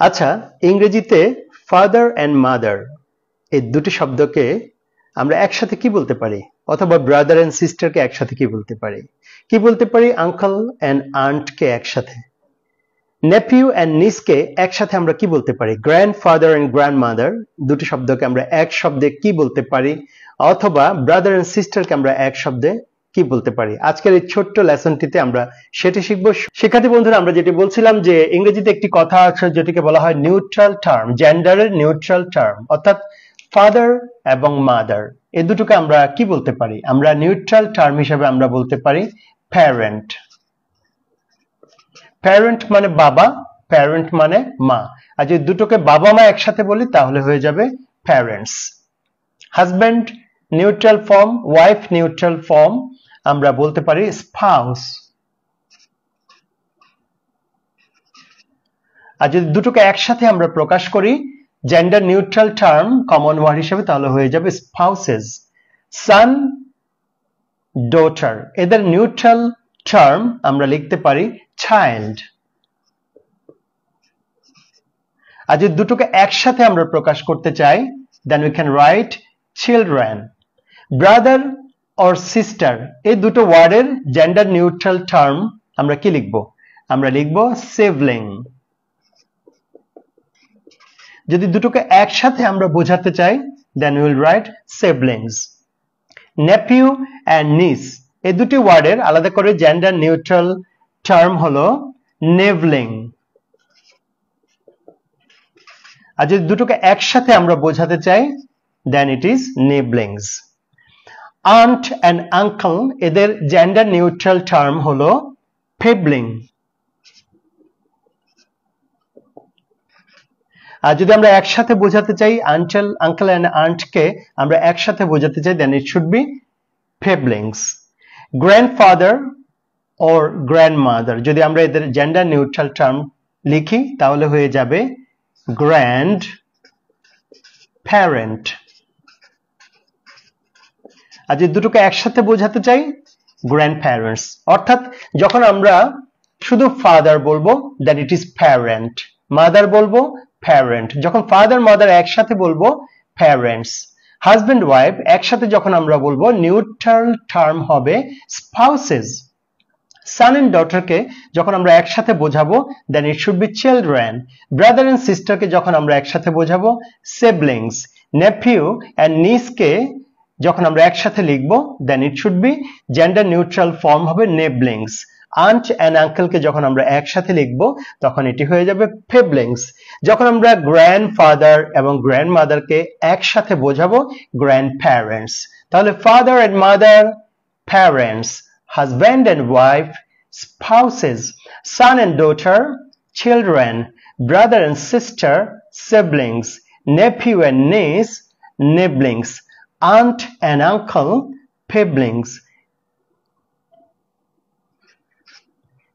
আচ্ছা, ইংরেজিতে father and mother এই দুটি শব্দকে আমরা একসাথে কি বলতে পারি, অথবা ব্রাদার অ্যান্ড সিস্টারকে একসাথে কি বলতে পারি? কি বলতে পারি? আঙ্কেল অ্যান্ড আন্টকে একসাথে, নেপিউ অ্যান্ড নিসকে একসাথে আমরা কি বলতে পারি? গ্র্যান্ডফাদার অ্যান্ড গ্র্যান্ডমাদার দুটি শব্দকে আমরা এক শব্দে কি বলতে পারি, অথবা ব্রাদার অ্যান্ড সিস্টারকে আমরা এক শব্দে কি বলতে পারি? আজকের এই ছোট্ট লেসনটিতে আমরা সেটি শিখবো। শিক্ষার্থী বন্ধুরা, আমরা যেটি বলছিলাম যে ইংরেজিতে একটি কথা আছে যেটিকে বলা হয় নিউট্রাল টার্ম, জেন্ডারের নিউট্রাল টার্ম, অর্থাৎ ফাদার এবং মাদার এই দুটোকে আমরা কি বলতে পারি? আমরা নিউট্রাল টার্ম হিসেবে আমরা বলতে পারি প্যারেন্ট। প্যারেন্ট মানে বাবা, প্যারেন্ট মানে মা। আর যদি দুটোকে বাবা মা একসাথে বলি তাহলে হয়ে যাবে parents. Husband neutral form, wife neutral form আমরা বলতে পারি স্পাউস। আর যদি দুটোকে একসাথে আমরা প্রকাশ করি gender neutral term common word হিসেবে তাহলে হয়ে যাবে স্পাউসেস। সান, ডটার এদের নিউট্রাল টার্ম আমরা লিখতে পারি চাইল্ড। আর যদি দুটোকে একসাথে আমরা প্রকাশ করতে চাই then we can write children. Brother or sister এই দুটো ওয়ার্ডের জেন্ডার নিউট্রাল টার্ম আমরা কি লিখব? আমরা লিখব সিবলিং। যদি দুটোকে একসাথে আমরা বোঝাতে চাই then will write siblings. Nephew and niece এই দুটি ওয়ার্ডের আলাদা করে জেন্ডার নিউট্রাল টার্ম হলো নেভলিং। আর যদি দুটোকে একসাথে আমরা বোঝাতে চাই then it is niblings. Aunt and uncle এদের জেন্ডার নিউট্রাল টার্ম হলো ফেবলিং। আর যদি আমরা একসাথে বোঝাতে চাই আঙ্কেল অ্যান্ড আন্টকে আমরা একসাথে বোঝাতে চাই then it should be piblings. Grandfather or grandmother যদি আমরা এদের জেন্ডার নিউট্রাল টার্ম লিখি তাহলে হয়ে যাবে গ্র্যান্ড প্যারেন্ট। আর যদি দুটোকে একসাথে বোঝাতে চাই গ্র্যান্ড প্যারেন্টস। অর্থাৎ যখন আমরা শুধু ফাদার বলবো then it is parent, mother বলবো প্যারেন্ট। যখন ফাদার মাদার একসাথে বলবো প্যারেন্টস। হাজব্যান্ড ওয়াইফ একসাথে যখন আমরা বলবো নিউট্রাল টার্ম হবে স্পাউসেস। সান এন্ড ডটারকে যখন আমরা একসাথে বোঝাবো then it should be children. Brother and সিস্টারকে যখন আমরা একসাথে বোঝাবো সিবলিংস। নেপিউ এন্ড নিসকে যখন আমরা একসাথে লিখবো then it should be gender neutral form হবে নেবলিংস। আন্ট এন্ড আঙ্কেলকে যখন আমরা একসাথে লিখবো তখন এটি হয়ে যাবে ফেবলিংস। যখন আমরা গ্র্যান্ডফাদার এবং গ্র্যান্ডমাদারকে একসাথে বোঝাবো গ্র্যান্ড প্যারেন্টস। তাহলে father and mother parents, husband and wife spouses, son and daughter children, brother and sister siblings, nephew and niece neighborlings, aunt and uncle siblings,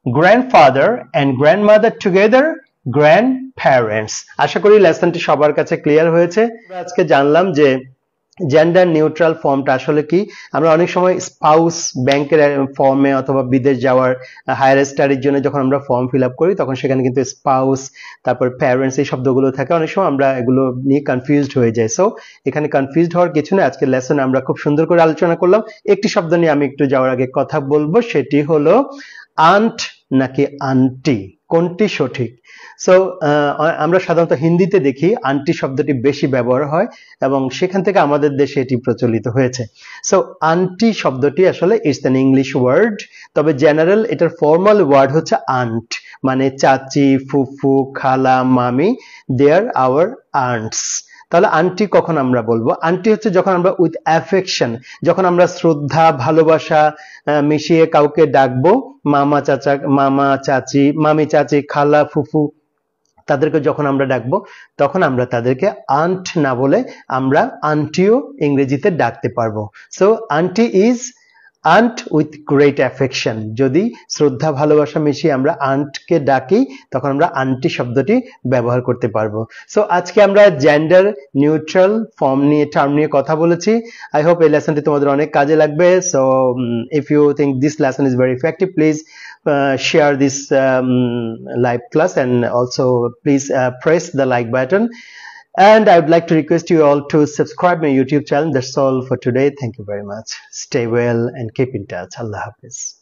grandfather and grandmother together grandparents. আশা করি লেসনটি সবার কাছে clear হয়েছে। আজকে জানলাম যে gender neutral ফর্মটা আসলে কি। আমরা অনেক সময় স্পাউস ব্যাংকের ফর্মে অথবা বিদেশ যাওয়ার হায়ার স্টাডির জন্য যখন আমরা ফর্ম ফিল আপ করি তখন সেখানে কিন্তু স্পাউস তারপর প্যারেন্টস এই শব্দগুলো থাকে, অনেক সময় আমরা এগুলো নিয়ে কনফিউজড হয়ে যাই। সো এখানে কনফিউজড হওয়ার কিছু না, আজকের লেসনে আমরা খুব সুন্দর করে আলোচনা করলাম। একটি শব্দ নিয়ে আমি একটু যাওয়ার আগে কথা বলবো, সেটি হলো আন্ট নাকি আন্টি, কোনটি সঠিক? সো আমরা সাধারণত হিন্দিতে দেখি আন্টি শব্দটি বেশি ব্যবহার হয় এবং সেখান থেকে আমাদের দেশে এটি প্রচলিত হয়েছে। সো আন্টি শব্দটি আসলে ইটস অ্যান ইংলিশ ওয়ার্ড, তবে জেনারেল এটার ফর্মাল ওয়ার্ড হচ্ছে আন্ট, মানে চাচি, ফুফু, খালা, মামি, দে আর আওয়ার আন্টস। তাহলে আন্টি কখন আমরা বলবো? আন্টি হচ্ছে যখন আমরা উইথ অ্যাফেকশন, যখন আমরা শ্রদ্ধা ভালোবাসা মিশিয়ে কাউকে ডাকবো, মামা চাচা, মামা চাচি, মামি চাচি, খালা ফুফু, তাদেরকে যখন আমরা ডাকবো তখন আমরা তাদেরকে আন্ট না বলে আমরা আন্টিও ইংরেজিতে ডাকতে পারবো। So aunty is aunt with great affection. যদি শ্রদ্ধা ভালোবাসা মিশিয়ে আমরা আন্টকে ডাকি তখন আমরা আন্টি শব্দটি ব্যবহার করতে পারবো। সো আজকে আমরা জেন্ডার নিউট্রাল ফর্ম নিয়ে, টার্ম নিয়ে কথা বলেছি। আই হোপ এই লেসনটি তোমাদের অনেক কাজে লাগবে। So if you think this lesson is very effective, please share this live class, and also please press the like button. And I would like to request you all to subscribe my YouTube channel. That's all for today. Thank you very much. Stay well and keep in touch. Allah Hafiz.